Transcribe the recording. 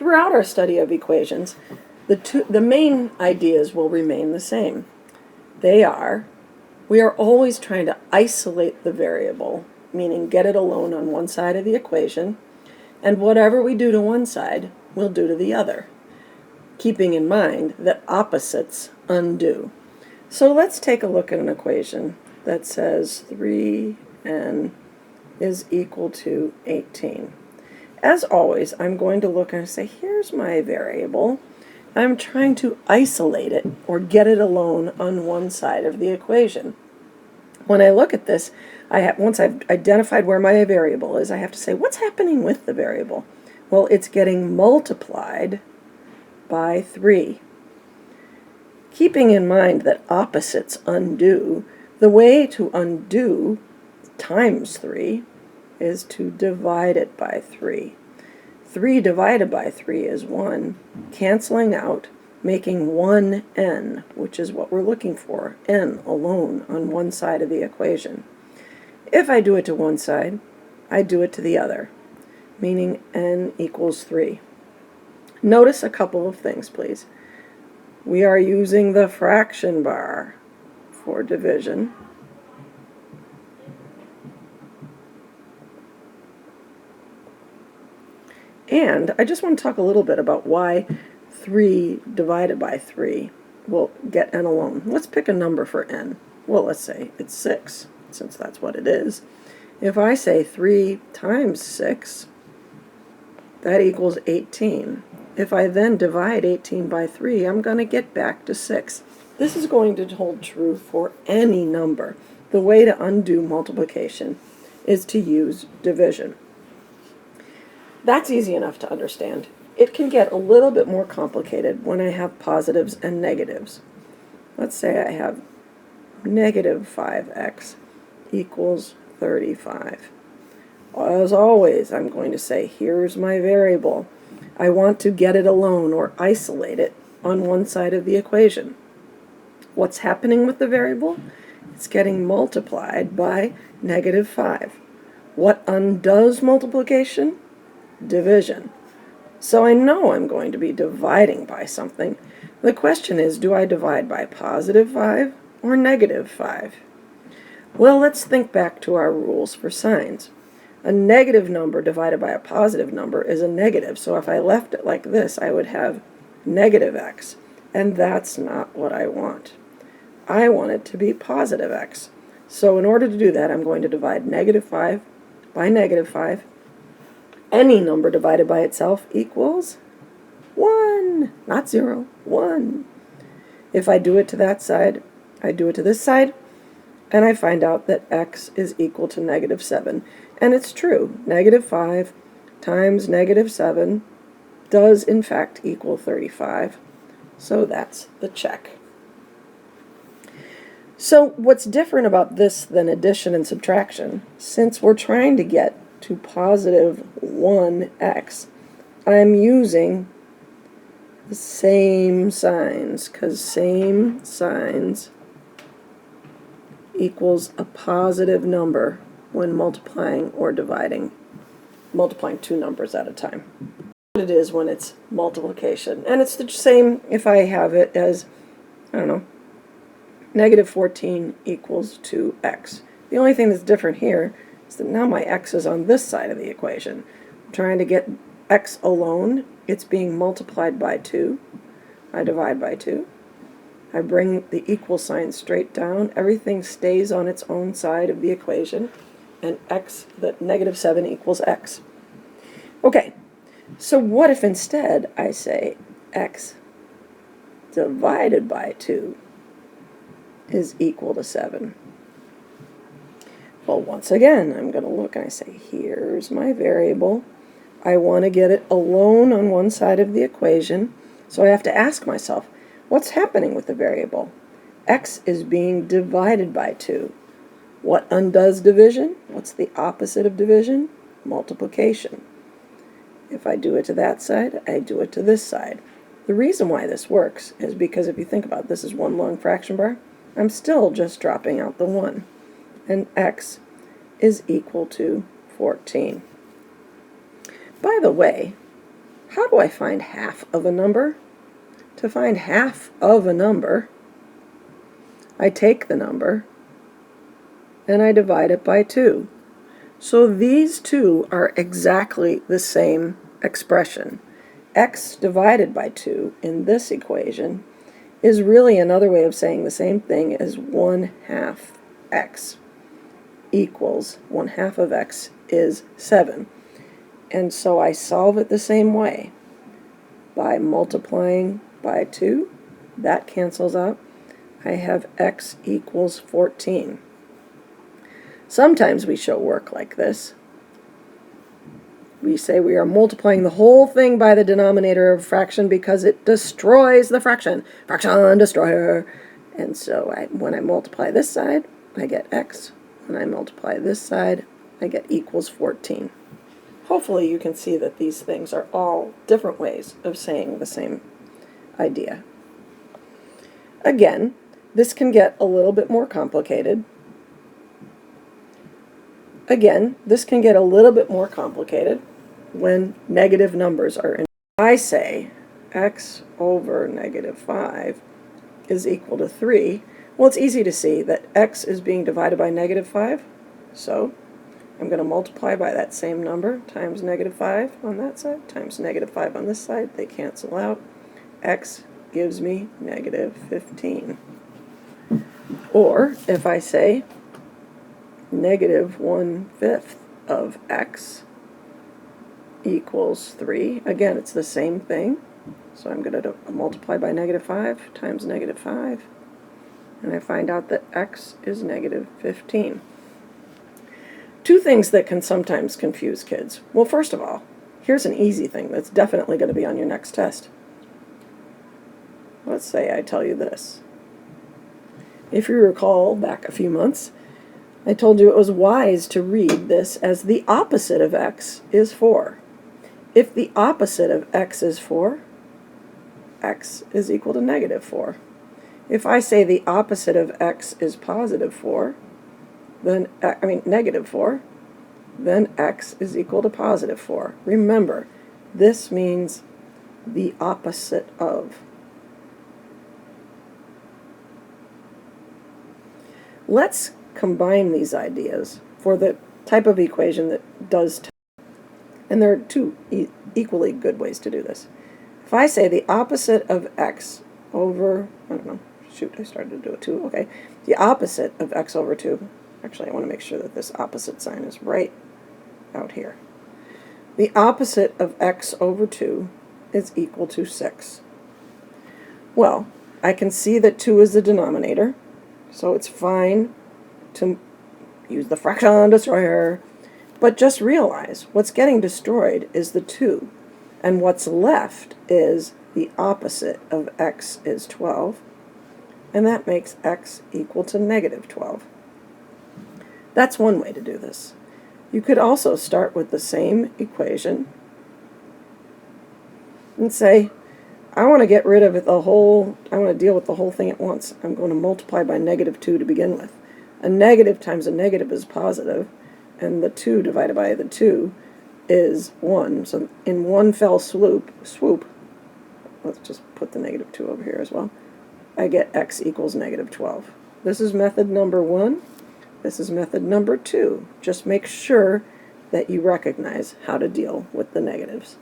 Throughout our study of equations, the main ideas will remain the same. They are, we are always trying to isolate the variable, meaning get it alone on one side of the equation, and whatever we do to one side, we'll do to the other, keeping in mind that opposites undo. So let's take a look at an equation that says 3n is equal to 18. As always, I'm going to look and say, here's my variable. I'm trying to isolate it or get it alone on one side of the equation. When I look at this, once I've identified where my variable is, I have to say, what's happening with the variable? Well, it's getting multiplied by 3. Keeping in mind that opposites undo, the way to undo times 3 is to divide it by 3. 3 divided by 3 is 1, canceling out, making 1n, which is what we're looking for, n alone on one side of the equation. If I do it to one side, I do it to the other, meaning n equals 3. Notice a couple of things, please. We are using the fraction bar for division. And I just want to talk a little bit about why 3 divided by 3 will get n alone. Let's pick a number for n. Well, let's say it's 6, since that's what it is. If I say 3 times 6, that equals 18. If I then divide 18 by 3, I'm going to get back to 6. This is going to hold true for any number. The way to undo multiplication is to use division. That's easy enough to understand. It can get a little bit more complicated when I have positives and negatives. Let's say I have negative 5x equals 35. As always, I'm going to say, here's my variable. I want to get it alone or isolate it on one side of the equation. What's happening with the variable? It's getting multiplied by negative 5. What undoes multiplication? Division. So I know I'm going to be dividing by something. The question is, do I divide by positive 5 or negative 5? Well, let's think back to our rules for signs. A negative number divided by a positive number is a negative, so if I left it like this, I would have negative x, and that's not what I want. I want it to be positive x. So in order to do that, I'm going to divide negative 5 by negative 5. Any number divided by itself equals 1, not 0, 1. If I do it to that side, I do it to this side, and I find out that x is equal to negative 7. And it's true, negative 5 times negative 7 does in fact equal 35. So that's the check. So what's different about this than addition and subtraction, since we're trying to get to positive 1x, I'm using the same signs, because same signs equals a positive number when multiplying or dividing, multiplying two numbers at a time. What it is when it's multiplication. And it's the same if I have it as, I don't know, negative 14 equals 2x. The only thing that's different here is that now my x is on this side of the equation. I'm trying to get x alone. It's being multiplied by 2. I divide by 2. I bring the equal sign straight down. Everything stays on its own side of the equation. And x, that negative 7 equals x. Okay, so what if instead I say x divided by 2 is equal to 7? Well, once again, I'm going to look and I say, here's my variable. I want to get it alone on one side of the equation, so I have to ask myself, what's happening with the variable? X is being divided by 2. What undoes division? What's the opposite of division? Multiplication. If I do it to that side, I do it to this side. The reason why this works is because if you think about it, this is one long fraction bar. I'm still just dropping out the 1. And x is equal to 14. By the way, How do I find half of a number? To find half of a number, I take the number and I divide it by 2. So these two are exactly the same expression. X divided by 2 in this equation is really another way of saying the same thing as 1/2 x equals 1/2 of x is 7. And so I solve it the same way by multiplying by 2. That cancels out. I have x equals 14. Sometimes we show work like this. We say we are multiplying the whole thing by the denominator of a fraction because it destroys the fraction. Fraction destroyer. And so when I multiply this side, I get x. When I multiply this side, I get equals 14. Hopefully you can see that these things are all different ways of saying the same idea. Again, this can get a little bit more complicated. Again, this can get a little bit more complicated when negative numbers are in. I say x over -5 is equal to 3. Well, it's easy to see that x is being divided by -5, so I'm going to multiply by that same number times -5 on that side times -5 on this side. They cancel out. X gives me -15. Or if I say -1/5 of x equals 3, again it's the same thing. So I'm going to multiply by -5 times -5, and I find out that x is -15. Two things that can sometimes confuse kids. Well, first of all, here's an easy thing that's definitely going to be on your next test. Let's say I tell you this. If you recall back a few months, I told you it was wise to read this as the opposite of x is 4. If the opposite of x is 4, x is equal to -4. If I say the opposite of x is +4, then, -4, then x is equal to +4. Remember, this means the opposite of. Let's combine these ideas for the type of equation that does, and there are two equally good ways to do this. If I say the opposite of x over, I don't know, shoot, I started to do it too, okay. The opposite of x over 2, actually I want to make sure that this opposite sign is right out here. The opposite of x over 2 is equal to 6. Well, I can see that 2 is the denominator, so it's fine to use the fraction destroyer, but just realize what's getting destroyed is the 2, and what's left is the opposite of x is 12, and that makes x equal to -12. That's one way to do this. You could also start with the same equation and say, I want to get rid of it I want to deal with the whole thing at once. I'm going to multiply by -2 to begin with. A negative times a negative is positive, and the 2 divided by the 2 is 1. So in one fell swoop, let's just put the -2 over here as well, I get x equals -12. This is method number 1. This is method number 2. Just make sure that you recognize how to deal with the negatives.